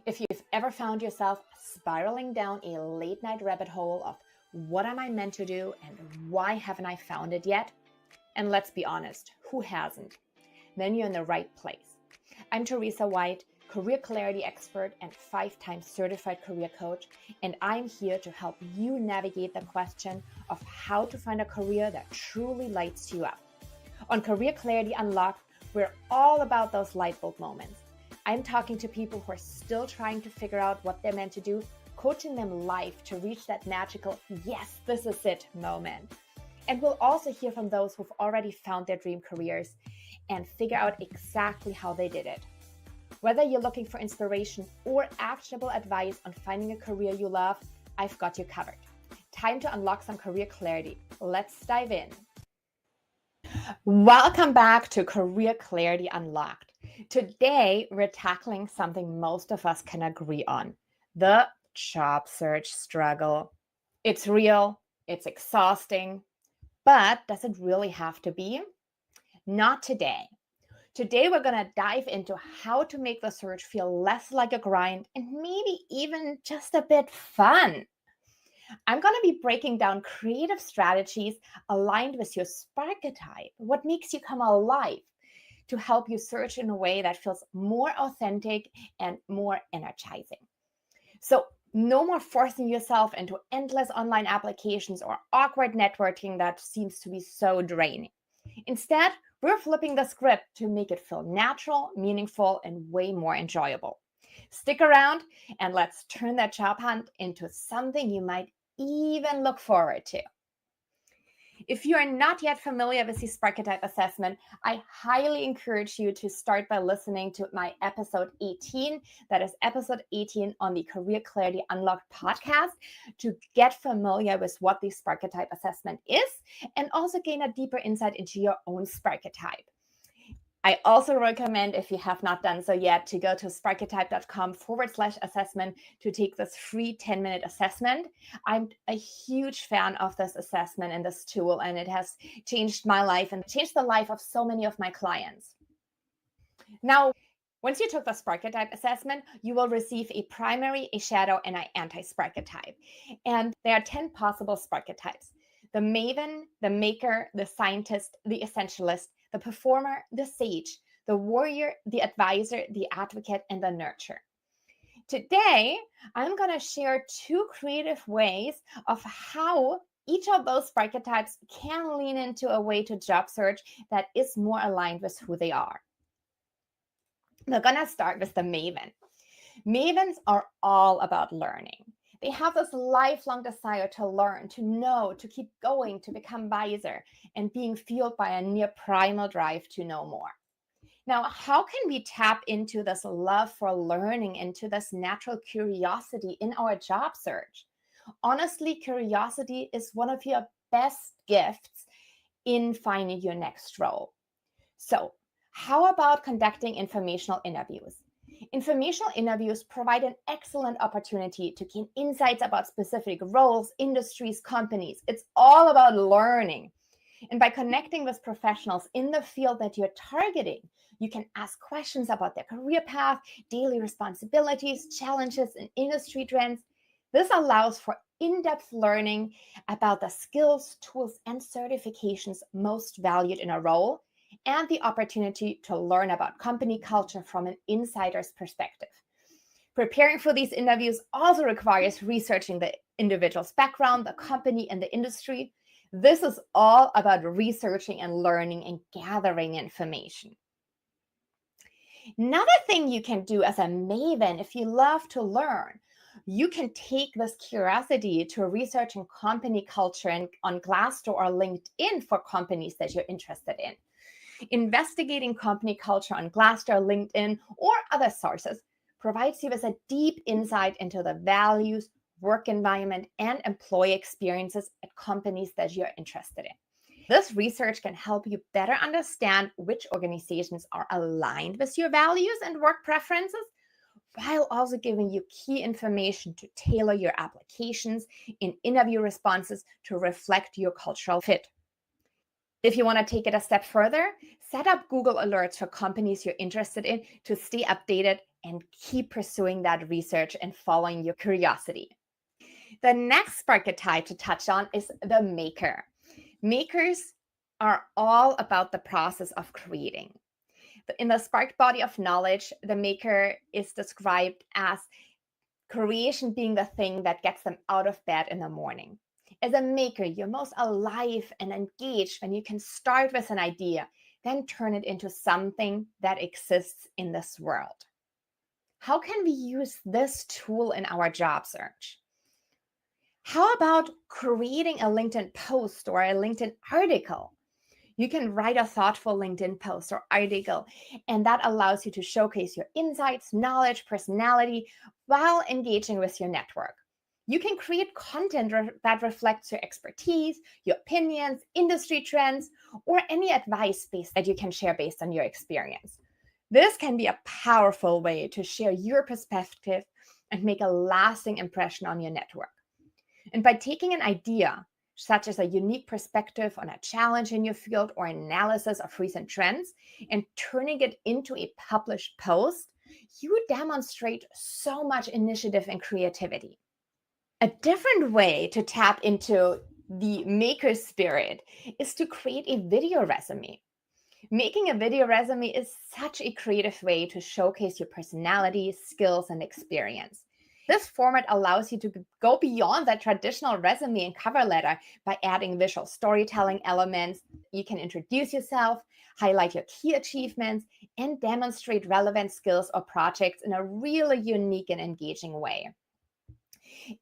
If you've ever found yourself spiraling down a late night rabbit hole of what am I meant to do and why haven't I found it yet? And let's be honest, who hasn't? Then you're in the right place. I'm Theresa White, career clarity expert and 5-time certified career coach, and I'm here to help you navigate the question of how to find a career that truly lights you up. On Career Clarity Unlocked, we're all about those light bulb moments. I'm talking to people who are still trying to figure out what they're meant to do, coaching them live to reach that magical, yes, this is it moment. And we'll also hear from those who've already found their dream careers and figure out exactly how they did it. Whether you're looking for inspiration or actionable advice on finding a career you love, I've got you covered. Time to unlock some career clarity. Let's dive in. Welcome back to Career Clarity Unlocked. Today, we're tackling something most of us can agree on, the job search struggle. It's real, it's exhausting, but does it really have to be? Not today. Today, we're going to dive into how to make the search feel less like a grind and maybe even just a bit fun. I'm going to be breaking down creative strategies aligned with your Sparketype, what makes you come alive, to help you search in a way that feels more authentic and more energizing. So no more forcing yourself into endless online applications or awkward networking that seems to be so draining. Instead, we're flipping the script to make it feel natural, meaningful, and way more enjoyable. Stick around and let's turn that job hunt into something you might even look forward to. If you are not yet familiar with the Sparketype assessment, I highly encourage you to start by listening to my episode 18. That is episode 18 on the Career Clarity Unlocked podcast to get familiar with what the Sparketype assessment is and also gain a deeper insight into your own Sparketype. I also recommend, if you have not done so yet, to go to sparketype.com/assessment to take this free 10-minute assessment. I'm a huge fan of this assessment and this tool, and it has changed my life and changed the life of so many of my clients. Now, once you took the Sparketype assessment, you will receive a primary, a shadow, and an anti-Sparketype. And there are 10 possible Sparketypes: the Maven, the Maker, the Scientist, the Essentialist, the Performer, the Sage, the Warrior, the Advisor, the Advocate, and the Nurturer. Today, I'm going to share 2 creative ways of how each of those Sparketypes can lean into a way to job search that is more aligned with who they are. We're going to start with the Maven. Mavens are all about learning. They have this lifelong desire to learn, to know, to keep going, to become wiser, and being fueled by a near primal drive to know more. Now, how can we tap into this love for learning, into this natural curiosity in our job search? Honestly, curiosity is one of your best gifts in finding your next role. So, how about conducting informational interviews? Informational interviews provide an excellent opportunity to gain insights about specific roles, industries, companies. It's all about learning. And by connecting with professionals in the field that you're targeting, you can ask questions about their career path, daily responsibilities, challenges, and industry trends. This allows for in-depth learning about the skills, tools, and certifications most valued in a role, and the opportunity to learn about company culture from an insider's perspective. Preparing for these interviews also requires researching the individual's background, the company, and the industry. This is all about researching and learning and gathering information. Another thing you can do as a Maven, if you love to learn, you can take this curiosity to researching company culture and on Glassdoor or LinkedIn for companies that you're interested in. Investigating company culture on Glassdoor, LinkedIn, or other sources provides you with a deep insight into the values, work environment, and employee experiences at companies that you're interested in. This research can help you better understand which organizations are aligned with your values and work preferences, while also giving you key information to tailor your applications in interview responses to reflect your cultural fit. If you want to take it a step further, set up Google alerts for companies you're interested in to stay updated and keep pursuing that research and following your curiosity. The next Sparketype to touch on is the maker. Makers are all about the process of creating. In the Spark body of knowledge, the maker is described as creation being the thing that gets them out of bed in the morning. As a maker, you're most alive and engaged when you can start with an idea, then turn it into something that exists in this world. How can we use this tool in our job search? How about creating a LinkedIn post or a LinkedIn article? You can write a thoughtful LinkedIn post or article, and that allows you to showcase your insights, knowledge, personality while engaging with your network. You can create content that reflects your expertise, your opinions, industry trends, or any advice that you can share based on your experience. This can be a powerful way to share your perspective and make a lasting impression on your network. And by taking an idea, such as a unique perspective on a challenge in your field or analysis of recent trends, and turning it into a published post, you demonstrate so much initiative and creativity. A different way to tap into the maker spirit is to create a video resume. Making a video resume is such a creative way to showcase your personality, skills, and experience. This format allows you to go beyond that traditional resume and cover letter by adding visual storytelling elements. You can introduce yourself, highlight your key achievements, and demonstrate relevant skills or projects in a really unique and engaging way.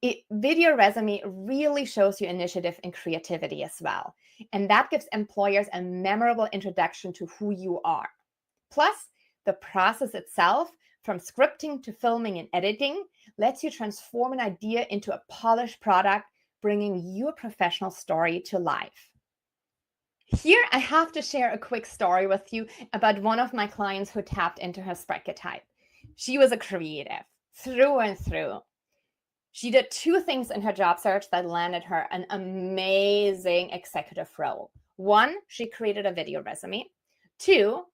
A video resume really shows your initiative and creativity as well, and that gives employers a memorable introduction to who you are. Plus, the process itself, from scripting to filming and editing, lets you transform an idea into a polished product, bringing your professional story to life. Here, I have to share a quick story with you about one of my clients who tapped into her Sparketype. She was a creative, through and through. She did two things in her job search that landed her an amazing executive role. One, she created a video resume. Two,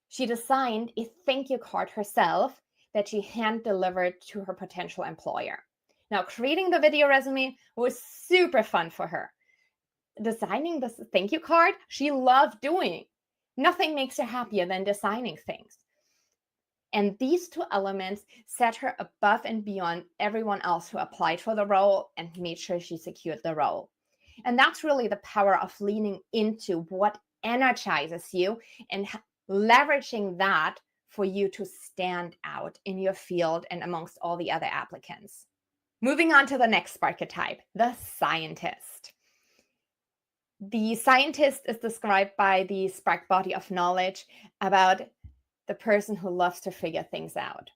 she designed a thank you card herself that she hand-delivered to her potential employer. Now, creating the video resume was super fun for her. Designing this thank you card, she loved doing. Nothing makes her happier than designing things. And these two elements set her above and beyond everyone else who applied for the role and made sure she secured the role. And that's really the power of leaning into what energizes you and leveraging that for you to stand out in your field and amongst all the other applicants. Moving on to the next Sparketype, the scientist. The scientist is described by the Spark body of knowledge about the person who loves to figure things out.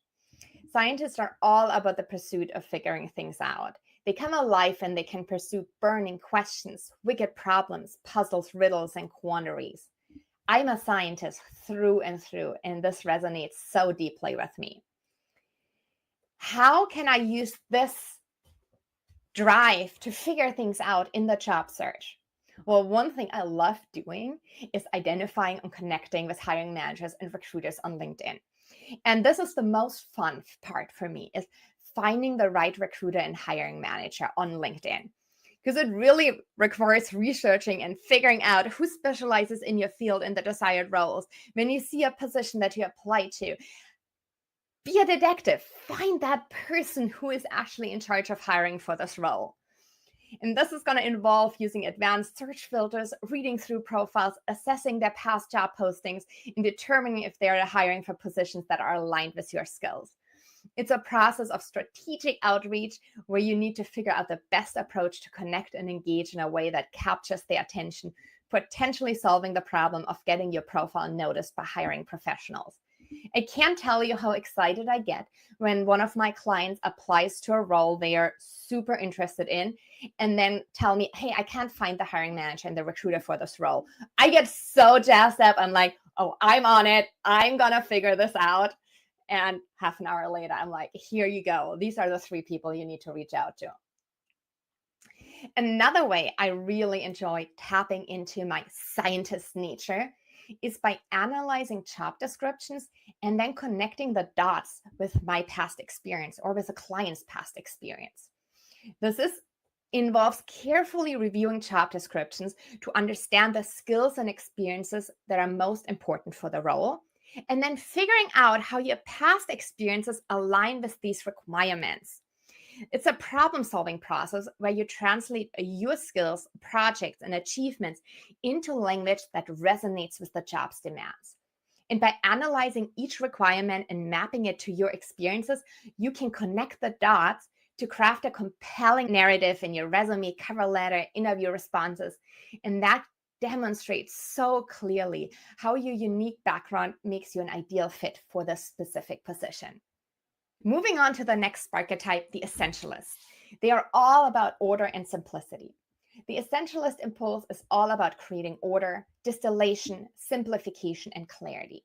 Scientists are all about the pursuit of figuring things out. They come alive and they can pursue burning questions, wicked problems, puzzles, riddles, and quandaries. I'm a scientist through and through, and this resonates so deeply with me. How can I use this drive to figure things out in the job search? Well, one thing I love doing is identifying and connecting with hiring managers and recruiters on LinkedIn. And this is the most fun part for me, is finding the right recruiter and hiring manager on LinkedIn. Because it really requires researching and figuring out who specializes in your field in the desired roles. When you see a position that you apply to, be a detective. Find that person who is actually in charge of hiring for this role. And this is going to involve using advanced search filters, reading through profiles, assessing their past job postings, and determining if they are hiring for positions that are aligned with your skills. It's a process of strategic outreach where you need to figure out the best approach to connect and engage in a way that captures their attention, potentially solving the problem of getting your profile noticed by hiring professionals. I can't tell you how excited I get when one of my clients applies to a role they are super interested in and then tell me, hey, I can't find the hiring manager and the recruiter for this role. I get so jazzed up. I'm like, oh, I'm on it. I'm going to figure this out. And half an hour later, I'm like, here you go. These are the 3 people you need to reach out to. Another way I really enjoy tapping into my scientist nature is by analyzing job descriptions and then connecting the dots with my past experience or with a client's past experience. Involves carefully reviewing job descriptions to understand the skills and experiences that are most important for the role, and then figuring out how your past experiences align with these requirements. It's a problem-solving process where you translate your skills, projects, and achievements into language that resonates with the job's demands. And by analyzing each requirement and mapping it to your experiences, you can connect the dots to craft a compelling narrative in your resume, cover letter, interview responses. And that demonstrates so clearly how your unique background makes you an ideal fit for this specific position. Moving on to the next Sparketype, the Essentialists. They are all about order and simplicity. The Essentialist impulse is all about creating order, distillation, simplification, and clarity.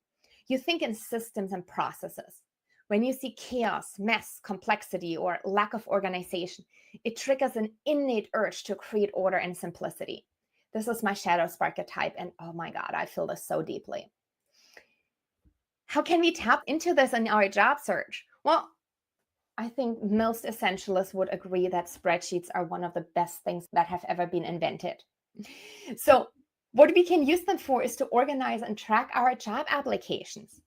You think in systems and processes. When you see chaos, mess, complexity, or lack of organization, it triggers an innate urge to create order and simplicity. This is my shadow Sparketype, and oh my God, I feel this so deeply. How can we tap into this in our job search? Well, I think most essentialists would agree that spreadsheets are one of the best things that have ever been invented. So what we can use them for is to organize and track our job applications.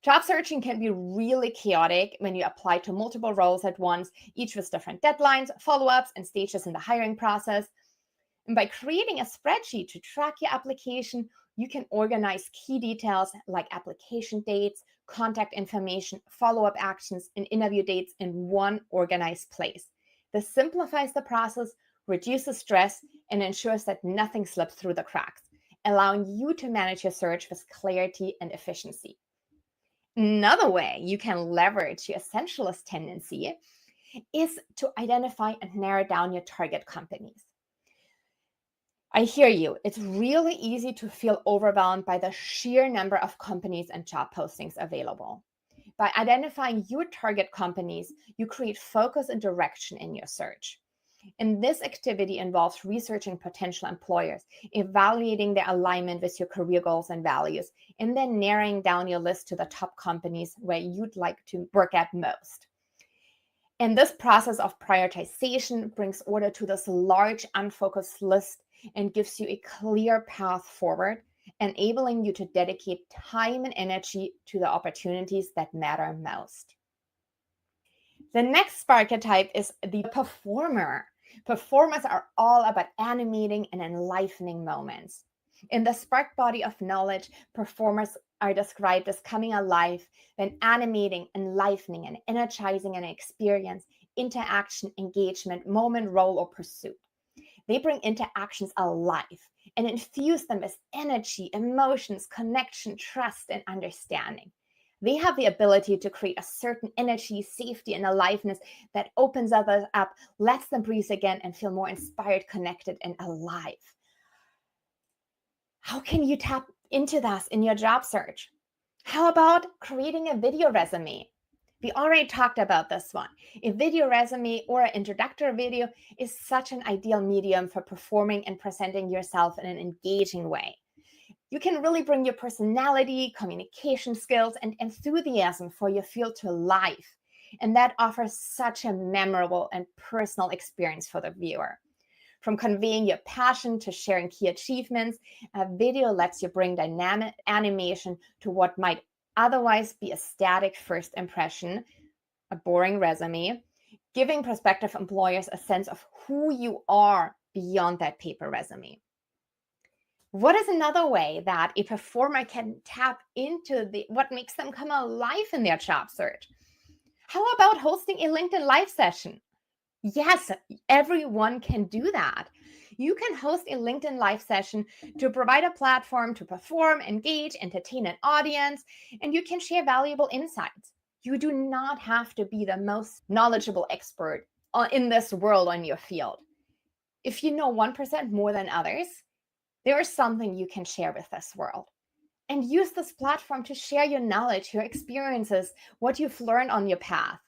Job searching can be really chaotic when you apply to multiple roles at once, each with different deadlines, follow-ups, and stages in the hiring process. And by creating a spreadsheet to track your application, you can organize key details like application dates, contact information, follow-up actions, and interview dates in one organized place. This simplifies the process, reduces stress, and ensures that nothing slips through the cracks, allowing you to manage your search with clarity and efficiency. Another way you can leverage your essentialist tendency is to identify and narrow down your target companies. I hear you. It's really easy to feel overwhelmed by the sheer number of companies and job postings available. By identifying your target companies, you create focus and direction in your search. And this activity involves researching potential employers, evaluating their alignment with your career goals and values, and then narrowing down your list to the top companies where you'd like to work at most. And this process of prioritization brings order to this large, unfocused list and gives you a clear path forward, enabling you to dedicate time and energy to the opportunities that matter most. The next Sparketype is the performer. Performers are all about animating and enlivening moments. In the Spark body of knowledge, performers are described as coming alive when animating, enlivening, and energizing an experience, interaction, engagement, moment, role, or pursuit. They bring interactions alive and infuse them with energy, emotions, connection, trust, and understanding. They have the ability to create a certain energy, safety, and aliveness that opens others up, lets them breathe again, and feel more inspired, connected, and alive. How can you tap into this in your job search? How about creating a video resume? We already talked about this one. A video resume or an introductory video is such an ideal medium for performing and presenting yourself in an engaging way. You can really bring your personality, communication skills, and enthusiasm for your field to life. And that offers such a memorable and personal experience for the viewer. From conveying your passion to sharing key achievements, a video lets you bring dynamic animation to what might otherwise be a static first impression, a boring resume, giving prospective employers a sense of who you are beyond that paper resume. What is another way that a performer can tap into what makes them come alive in their job search? How about hosting a LinkedIn live session? Yes, everyone can do that. You can host a LinkedIn live session to provide a platform to perform, engage, entertain an audience, and you can share valuable insights. You do not have to be the most knowledgeable expert in this world on your field. If you know 1% more than others, there is something you can share with this world. And use this platform to share your knowledge, your experiences, what you've learned on your path.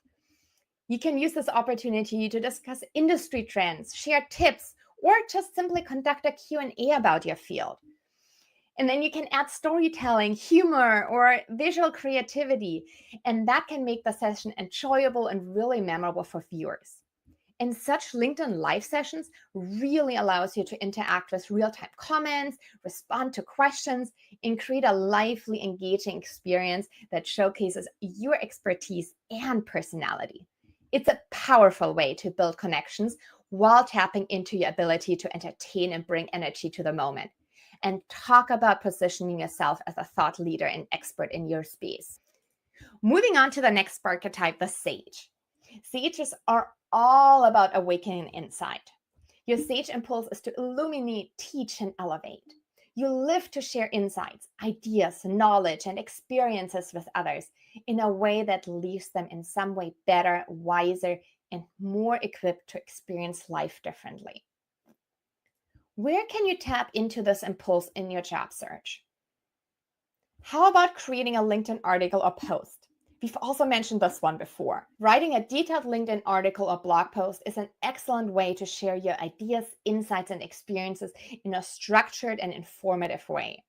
You can use this opportunity to discuss industry trends, share tips, or just simply conduct a Q&A about your field. And then you can add storytelling, humor, or visual creativity, and that can make the session enjoyable and really memorable for viewers. And such LinkedIn live sessions really allows you to interact with real-time comments, respond to questions, and create a lively, engaging experience that showcases your expertise and personality. It's a powerful way to build connections while tapping into your ability to entertain and bring energy to the moment. And talk about positioning yourself as a thought leader and expert in your space. Moving on to the next Sparketype, the Sage. Sages are all about awakening insight. Your Sage impulse is to illuminate, teach, and elevate. You live to share insights, ideas, knowledge, and experiences with others in a way that leaves them in some way better, wiser, and more equipped to experience life differently. Where can you tap into this impulse in your job search? How about creating a LinkedIn article or post? We've also mentioned this one before. Writing a detailed LinkedIn article or blog post is an excellent way to share your ideas, insights, and experiences in a structured and informative way.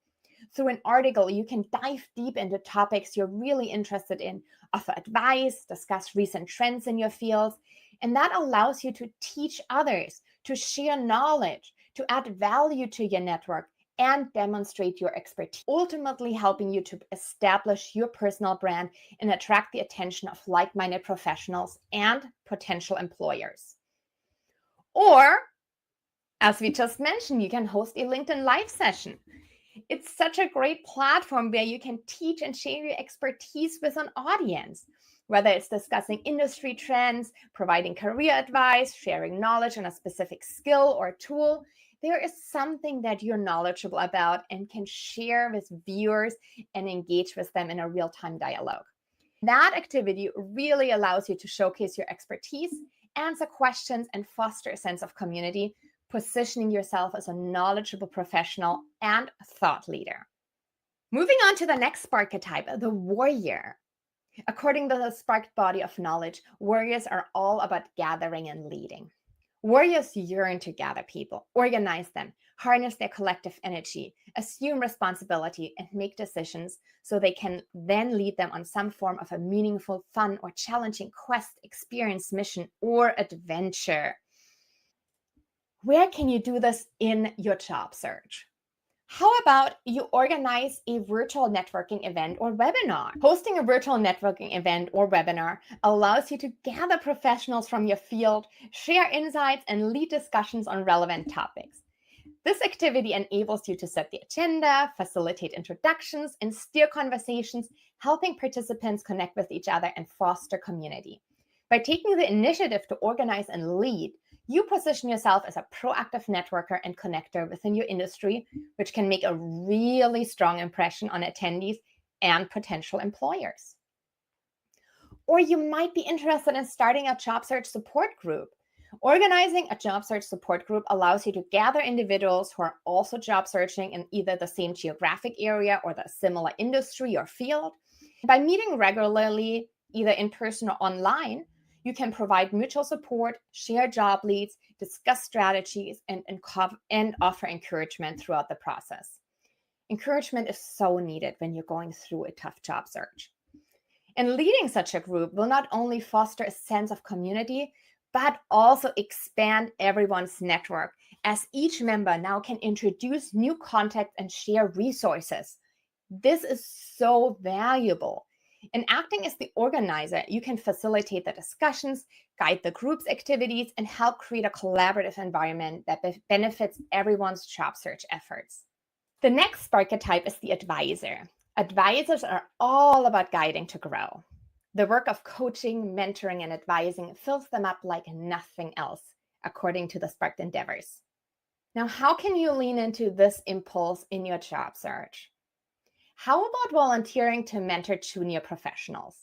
Through an article, you can dive deep into topics you're really interested in, offer advice, discuss recent trends in your fields, and that allows you to teach others, to share knowledge, to add value to your network, and demonstrate your expertise, ultimately helping you to establish your personal brand and attract the attention of like-minded professionals and potential employers. Or, as we just mentioned, you can host a LinkedIn live session. It's such a great platform where you can teach and share your expertise with an audience, whether it's discussing industry trends, providing career advice, sharing knowledge on a specific skill or tool. There is something that you're knowledgeable about and can share with viewers and engage with them in a real-time dialogue. That activity really allows you to showcase your expertise, answer questions, and foster a sense of community, positioning yourself as a knowledgeable professional and thought leader. Moving on to the next Sparketype, the warrior. According to the sparked body of knowledge, warriors are all about gathering and leading. Warriors yearn to gather people, organize them, harness their collective energy, assume responsibility, and make decisions so they can then lead them on some form of a meaningful, fun, or challenging quest, experience, mission, or adventure. Where can you do this in your job search? How about you organize a virtual networking event or webinar? Hosting a virtual networking event or webinar allows you to gather professionals from your field, share insights, and lead discussions on relevant topics. This activity enables you to set the agenda, facilitate introductions, and steer conversations, helping participants connect with each other and foster community. By taking the initiative to organize and lead, you position yourself as a proactive networker and connector within your industry, which can make a really strong impression on attendees and potential employers. Or you might be interested in starting a job search support group. Organizing a job search support group allows you to gather individuals who are also job searching in either the same geographic area or the similar industry or field. By meeting regularly, either in person or online, you can provide mutual support, share job leads, discuss strategies, and offer encouragement throughout the process. Encouragement is so needed when you're going through a tough job search. And leading such a group will not only foster a sense of community, but also expand everyone's network, as each member now can introduce new contacts and share resources. This is so valuable. And acting as the organizer, you can facilitate the discussions, guide the group's activities, and help create a collaborative environment that benefits everyone's job search efforts. The next Sparketype is the advisor. Advisors are all about guiding to grow. The work of coaching, mentoring, and advising fills them up like nothing else, according to the Sparked Endeavors. Now, how can you lean into this impulse in your job search? How about volunteering to mentor junior professionals?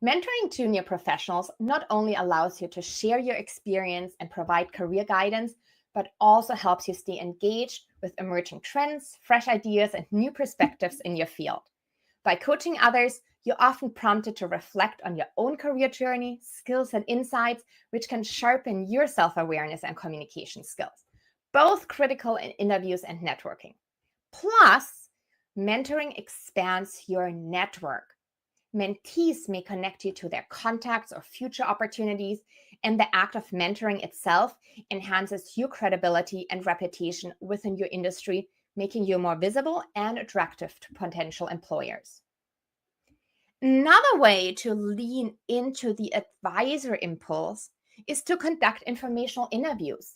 Mentoring junior professionals not only allows you to share your experience and provide career guidance, but also helps you stay engaged with emerging trends, fresh ideas, and new perspectives in your field. By coaching others, you're often prompted to reflect on your own career journey, skills, and insights, which can sharpen your self-awareness and communication skills, both critical in interviews and networking. Plus, Mentoring expands your network. Mentees may connect you to their contacts or future opportunities, and the act of mentoring itself enhances your credibility and reputation within your industry, making you more visible and attractive to potential employers. Another way to lean into the advisor impulse is to conduct informational interviews.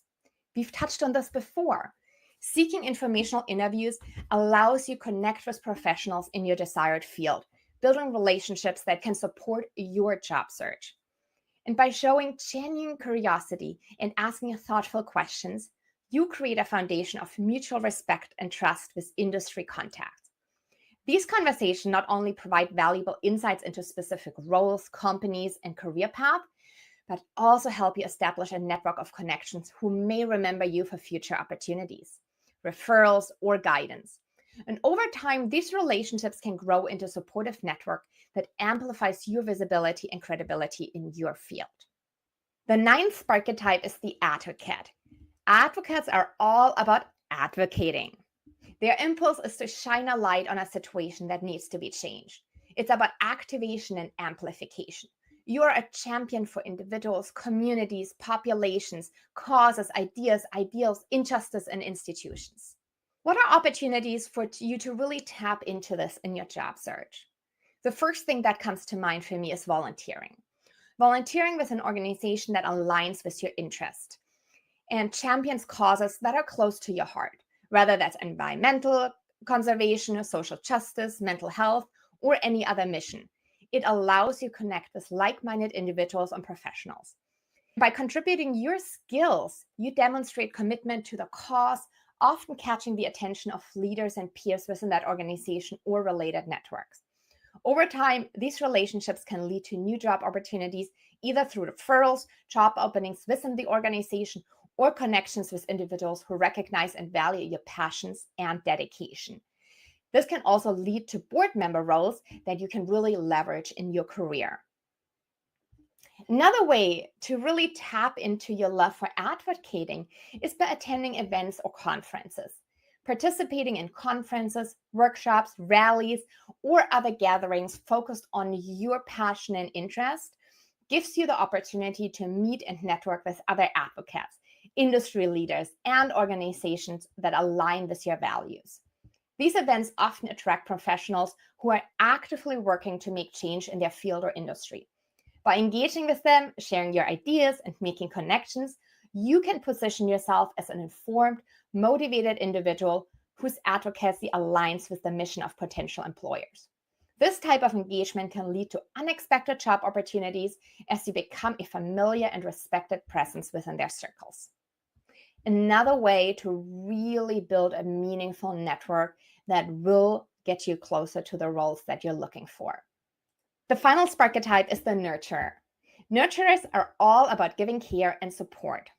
We've touched on this before. Seeking informational interviews allows you to connect with professionals in your desired field, building relationships that can support your job search. And by showing genuine curiosity and asking thoughtful questions, you create a foundation of mutual respect and trust with industry contacts. These conversations not only provide valuable insights into specific roles, companies, and career paths, but also help you establish a network of connections who may remember you for future opportunities, referrals, or guidance. And over time, these relationships can grow into a supportive network that amplifies your visibility and credibility in your field. The ninth Sparketype is the advocate. Advocates are all about advocating. Their impulse is to shine a light on a situation that needs to be changed. It's about activation and amplification. You are a champion for individuals, communities, populations, causes, ideas, ideals, injustice, and institutions. What are opportunities for you to really tap into this in your job search? The first thing that comes to mind for me is volunteering. Volunteering with an organization that aligns with your interest and champions causes that are close to your heart, whether that's environmental conservation, social justice, mental health, or any other mission. It allows you to connect with like-minded individuals and professionals. By contributing your skills, you demonstrate commitment to the cause, often catching the attention of leaders and peers within that organization or related networks. Over time, these relationships can lead to new job opportunities, either through referrals, job openings within the organization, or connections with individuals who recognize and value your passions and dedication. This can also lead to board member roles that you can really leverage in your career. Another way to really tap into your love for advocating is by attending events or conferences. Participating in conferences, workshops, rallies, or other gatherings focused on your passion and interest gives you the opportunity to meet and network with other advocates, industry leaders, and organizations that align with your values. These events often attract professionals who are actively working to make change in their field or industry. By engaging with them, sharing your ideas, and making connections, you can position yourself as an informed, motivated individual whose advocacy aligns with the mission of potential employers. This type of engagement can lead to unexpected job opportunities as you become a familiar and respected presence within their circles. Another way to really build a meaningful network that will get you closer to the roles that you're looking for. The final Sparketype is the nurturer. Nurturers are all about giving care and support.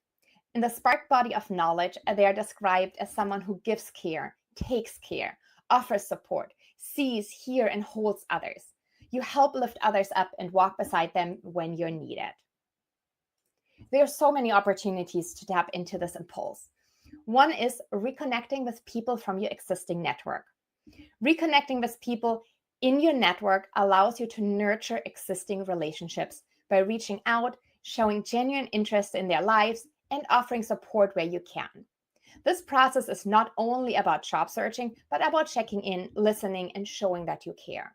In the Spark body of knowledge, they are described as someone who gives care, takes care, offers support, sees, hears, and holds others. You help lift others up and walk beside them when you're needed. There are so many opportunities to tap into this impulse. One is reconnecting with people from your existing network. Reconnecting with people in your network allows you to nurture existing relationships by reaching out, showing genuine interest in their lives, and offering support where you can. This process is not only about job searching, but about checking in, listening, and showing that you care.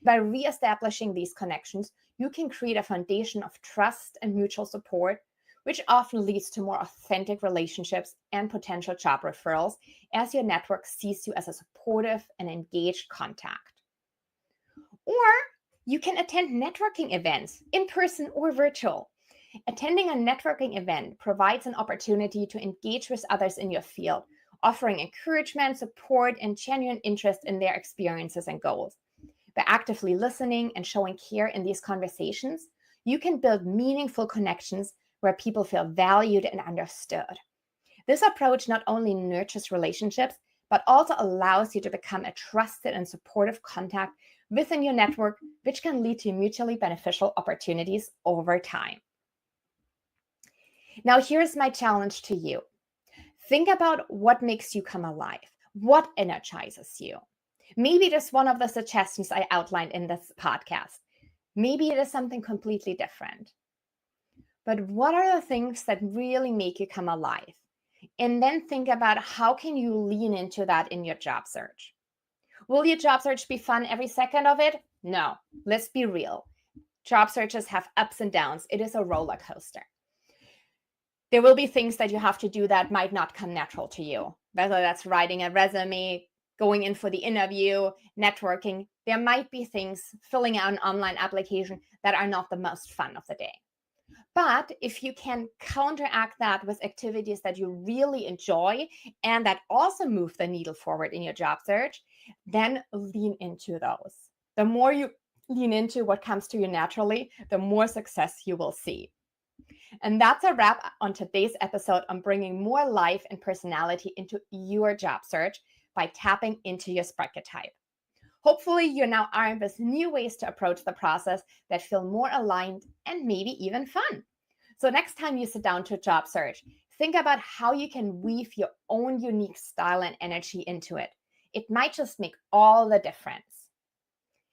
By reestablishing these connections, you can create a foundation of trust and mutual support, which often leads to more authentic relationships and potential job referrals as your network sees you as a supportive and engaged contact. Or you can attend networking events, in person or virtual. Attending a networking event provides an opportunity to engage with others in your field, offering encouragement, support, and genuine interest in their experiences and goals. By actively listening and showing care in these conversations, you can build meaningful connections where people feel valued and understood. This approach not only nurtures relationships, but also allows you to become a trusted and supportive contact within your network, which can lead to mutually beneficial opportunities over time. Now, here's my challenge to you. Think about what makes you come alive, what energizes you. Maybe it is one of the suggestions I outlined in this podcast. Maybe it is something completely different. But what are the things that really make you come alive? And then think about how can you lean into that in your job search. Will your job search be fun every second of it? No, let's be real. Job searches have ups and downs. It is a roller coaster. There will be things that you have to do that might not come natural to you, whether that's writing a resume, going in for the interview, networking. There might be things, filling out an online application, that are not the most fun of the day. But if you can counteract that with activities that you really enjoy and that also move the needle forward in your job search, then lean into those. The more you lean into what comes to you naturally, the more success you will see. And that's a wrap on today's episode on bringing more life and personality into your job search by tapping into your Sparketype. Hopefully, you're now armed with new ways to approach the process that feel more aligned and maybe even fun. So next time you sit down to a job search, think about how you can weave your own unique style and energy into it. It might just make all the difference.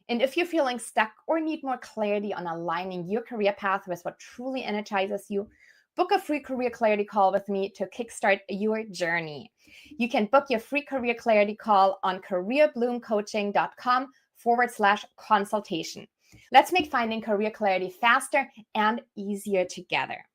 And if you're feeling stuck or need more clarity on aligning your career path with what truly energizes you, book a free career clarity call with me to kickstart your journey. You can book your free career clarity call on 𝘊𝘢𝘳𝑚𝑐𝑜aching.com/consultation. Let's make finding career clarity faster and easier together.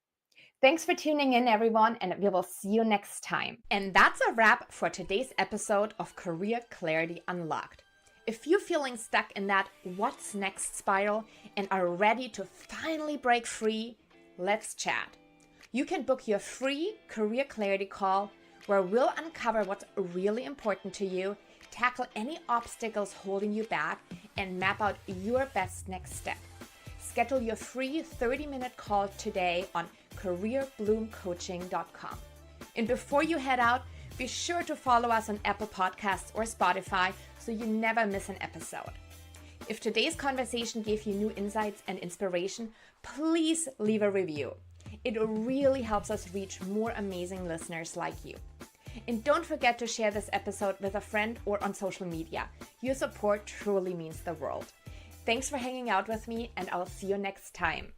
Thanks for tuning in, everyone, and we will see you next time. And that's a wrap for today's episode of Career Clarity Unlocked. If you're feeling stuck in that what's next spiral and are ready to finally break free, let's chat. You can book your free career clarity call where we'll uncover what's really important to you, tackle any obstacles holding you back, and map out your best next step. Schedule your free 30-minute call today on careerbloomcoaching.com. And before you head out, be sure to follow us on Apple Podcasts or Spotify so you never miss an episode. If today's conversation gave you new insights and inspiration, please leave a review. It really helps us reach more amazing listeners like you. And don't forget to share this episode with a friend or on social media. Your support truly means the world. Thanks for hanging out with me, and I'll see you next time.